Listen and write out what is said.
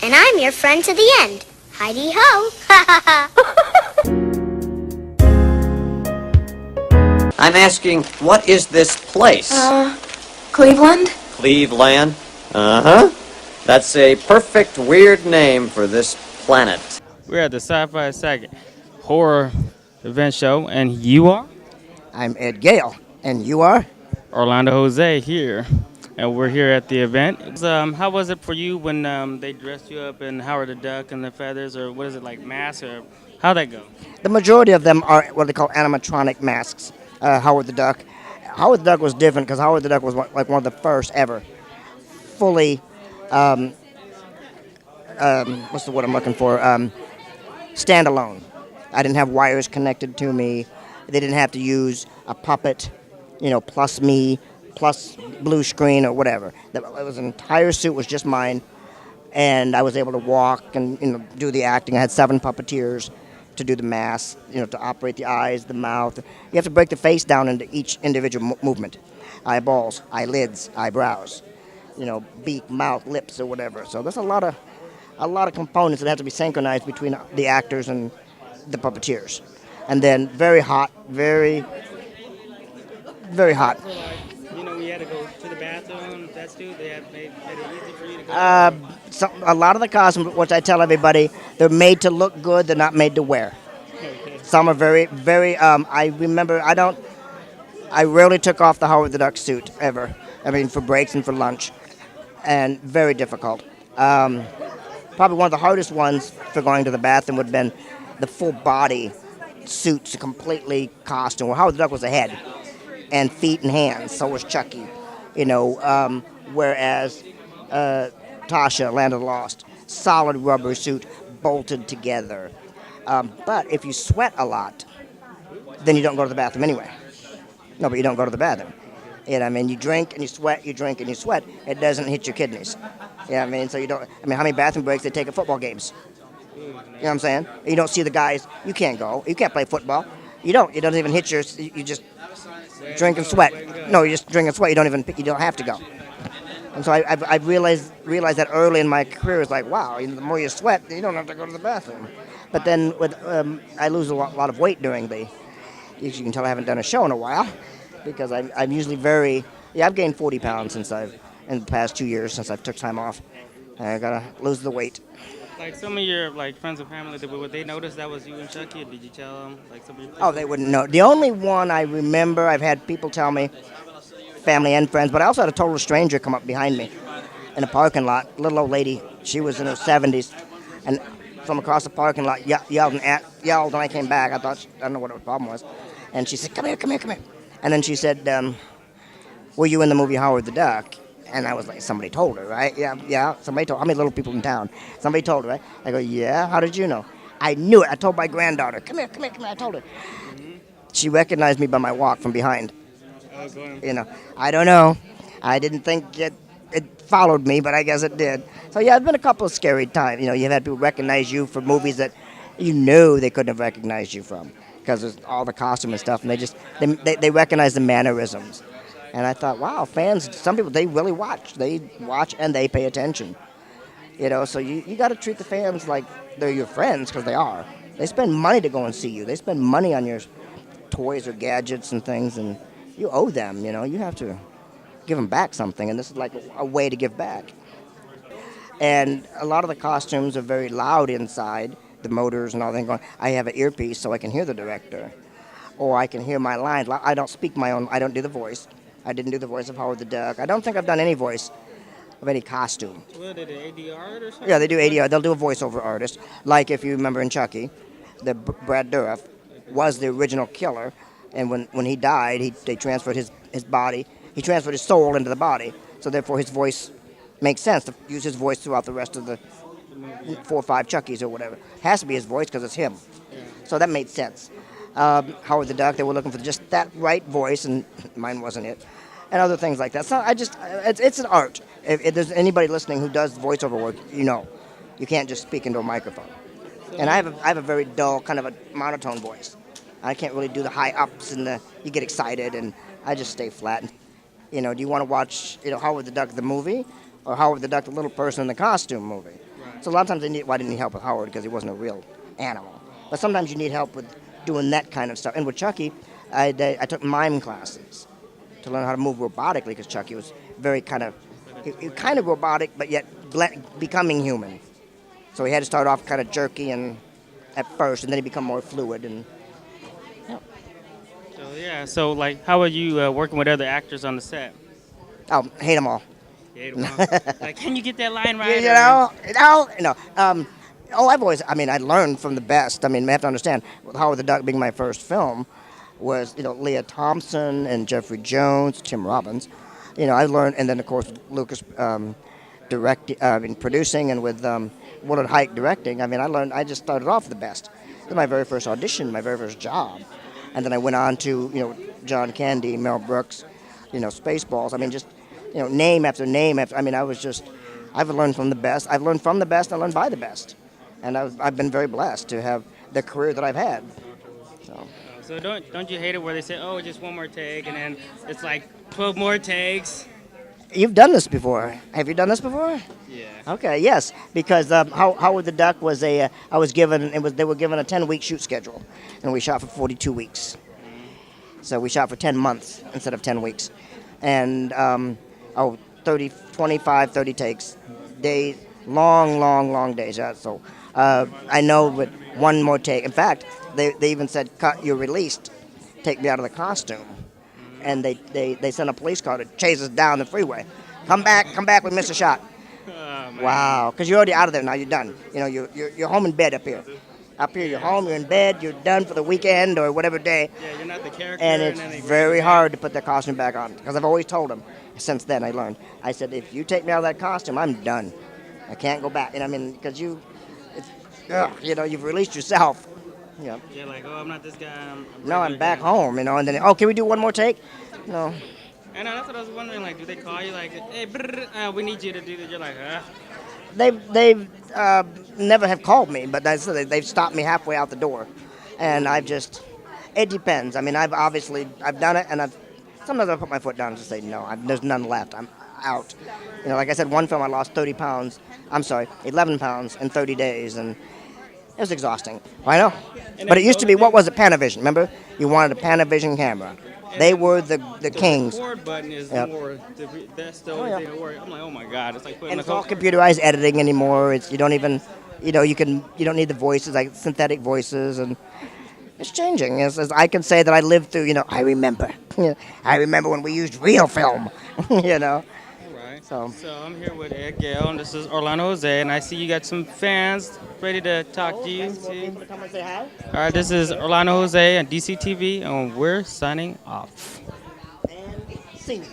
And I'm your friend to the end. Heidi-ho. I'm asking, what is this place? Cleveland? Cleveland? Uh-huh. That's a perfect weird name for this planet. We're at the Sci-Fi second horror event show, and you are I'm Ed Gale, and you are? Orlando Jose here, and we're here at the event. How was it for you when they dressed you up in Howard the Duck and the feathers, or what is it, like masks, or how'd that go? The majority of them are what they call animatronic masks. Howard the Duck. Howard the Duck was different because Howard the Duck was like one of the first ever fully, what's the word I'm looking for? Standalone. I didn't have wires connected to me. They didn't have to use a puppet, plus me, plus blue screen or whatever. It was an entire suit was just mine, and I was able to walk and do the acting. I had 7 puppeteers to do the mask, to operate the eyes, the mouth. You have to break the face down into each individual movement. Eyeballs, eyelids, eyebrows, beak, mouth, lips, or whatever. So there's a lot of components that have to be synchronized between the actors and the puppeteers. And then very hot, very, very hot. We had to go to the bathroom. That's too. They had made it easy for you to go. A lot of the costumes, which I tell everybody, they're made to look good. They're not made to wear. Some are very, very. I remember. I rarely took off the Howard the Duck suit ever. I mean, for breaks and for lunch, and very difficult. Probably one of the hardest ones for going to the bathroom would have been the full body suits, completely costume. Well, Howard the Duck was a head and feet and hands. So was Chucky, whereas Tasha, Land of the Lost, solid rubber suit, bolted together. But if you sweat a lot, then you don't go to the bathroom anyway. No, but you don't go to the bathroom. You drink and you sweat, you drink and you sweat. It doesn't hit your kidneys. So you don't. How many bathroom breaks they take at football games? You know what I'm saying? You don't see the guys. You can't go. You can't play football. You don't. It doesn't even hit your. You just drink and sweat. No, you just drink and sweat. You don't have to go. And so I realized that early in my career. It's like, wow, the more you sweat, you don't have to go to the bathroom. But then I lose a lot of weight during the. As you can tell, I haven't done a show in a while because I'm usually very. Yeah, I've gained 40 pounds in the past 2 years since I've took time off. I gotta lose the weight. Like some of your friends and family, would they notice that was you and Chucky? Or did you tell them? They wouldn't know. The only one I remember, I've had people tell me, family and friends, but I also had a total stranger come up behind me in a parking lot. Little old lady, she was in her 70s, and from across the parking lot yelled, and I came back. I don't know what her problem was, and she said, "Come here." And then she said, "Were you in the movie Howard the Duck?" And I was like, somebody told her, right? Yeah, somebody told her. How many little people in town? Somebody told her, right? I go, yeah, how did you know? I knew it. I told my granddaughter, come here. I told her. Mm-hmm. She recognized me by my walk from behind. I don't know. I didn't think it followed me, but I guess it did. So, yeah, it's been a couple of scary times. You've had people recognize you for movies that you knew they couldn't have recognized you from because of all the costume and stuff, and they recognize the mannerisms. And I thought, wow, fans, some people, they really watch. They watch and they pay attention. So you got to treat the fans like they're your friends, because they are. They spend money to go and see you. They spend money on your toys or gadgets and things, and you owe them, You have to give them back something, and this is like a way to give back. And a lot of the costumes are very loud inside, the motors and all that going. I have an earpiece so I can hear the director, or I can hear my lines. I don't speak my own, I don't do the voice. I didn't do the voice of Howard the Duck. I don't think I've done any voice of any costume. Well, did they ADR or something? Yeah, they do ADR. They'll do a voiceover artist. Like if you remember in Chucky, Brad Dourif was the original killer. And when he died, they transferred his body. He transferred his soul into the body. So therefore his voice makes sense to use his voice throughout the rest of the 4 or 5 Chuckies or whatever. It has to be his voice because it's him. So that made sense. Howard the Duck, they were looking for just that right voice, and mine wasn't it, and other things like that. So it's an art. If there's anybody listening who does voiceover work, you can't just speak into a microphone. And I have a very dull, kind of a monotone voice. I can't really do the high ups and you get excited, and I just stay flat. Do you want to watch Howard the Duck the movie, or Howard the Duck the little person in the costume movie? So a lot of times I didn't need help with Howard because he wasn't a real animal. But sometimes you need help with doing that kind of stuff. And with Chucky, I took mime classes to learn how to move robotically because Chucky was very kind of robotic, but yet becoming human. So he had to start off kind of jerky and at first, and then he become more fluid. And So like, how are you working with other actors on the set? oh, hate them all. Yeah, like, can you get that line right? No. I learned from the best. I mean, you have to understand, with Howard the Duck being my first film, was, Leah Thompson and Jeffrey Jones, Tim Robbins. I learned, and then of course Lucas producing, and with Willard Hike directing. I just started off the best. It was my very first audition, my very first job. And then I went on to, John Candy, Mel Brooks, Spaceballs. Name after name after. I've learned from the best. I've learned from the best. I learned by the best, and I've been very blessed to have the career that I've had. So don't you hate it where they say, oh, just one more take, and then it's like 12 more takes? You've done this before. Have you done this before? Yeah. Okay. Yes, because Howard the Duck was they were given a 10-week shoot schedule, and we shot for 42 weeks. So we shot for 10 months instead of 10 weeks, and 30 takes, days, long days. So I know with one more take. In fact, they even said, "Cut, you're released. Take me out of the costume." And they sent a police car to chase us down the freeway. Come back, we missed a shot. Wow, because you're already out of there now. You're done. You're home in bed up here. Up here, you're home. You're in bed. You're done for the weekend or whatever day. Yeah, you're not the character. And it's very hard to put that costume back on because I've always told them. Since then, I learned. I said, if you take me out of that costume, I'm done. I can't go back. Because you've released yourself. Yeah. You're like, oh, I'm not this guy. I'm back home. And then, oh, can we do one more take? No. I know, that's what I was wondering. Like, do they call you like, hey, we need you to do that? You're like, huh? They've never have called me, but they've stopped me halfway out the door, and it depends. I've done it, and sometimes I put my foot down and just say no. There's none left. I'm out. Like I said, one film I lost 11 pounds in 30 days, and it was exhausting. I know, but it used to be, what was it, Panavision? Remember, you wanted a Panavision camera. They were the kings. The record button is more. That's the only thing to worry. I'm like, oh my god, it's like putting. And it's all computerized editing anymore. You don't even, you don't need the voices, like synthetic voices, and it's changing. As I can say that I lived through. I remember. I remember when we used real film. So I'm here with Gale, and this is Orlando Jose, and I see you got some fans ready to talk to you. Come and say hi. All right, this is Orlando Jose on DCTV, and we're signing off. And scene.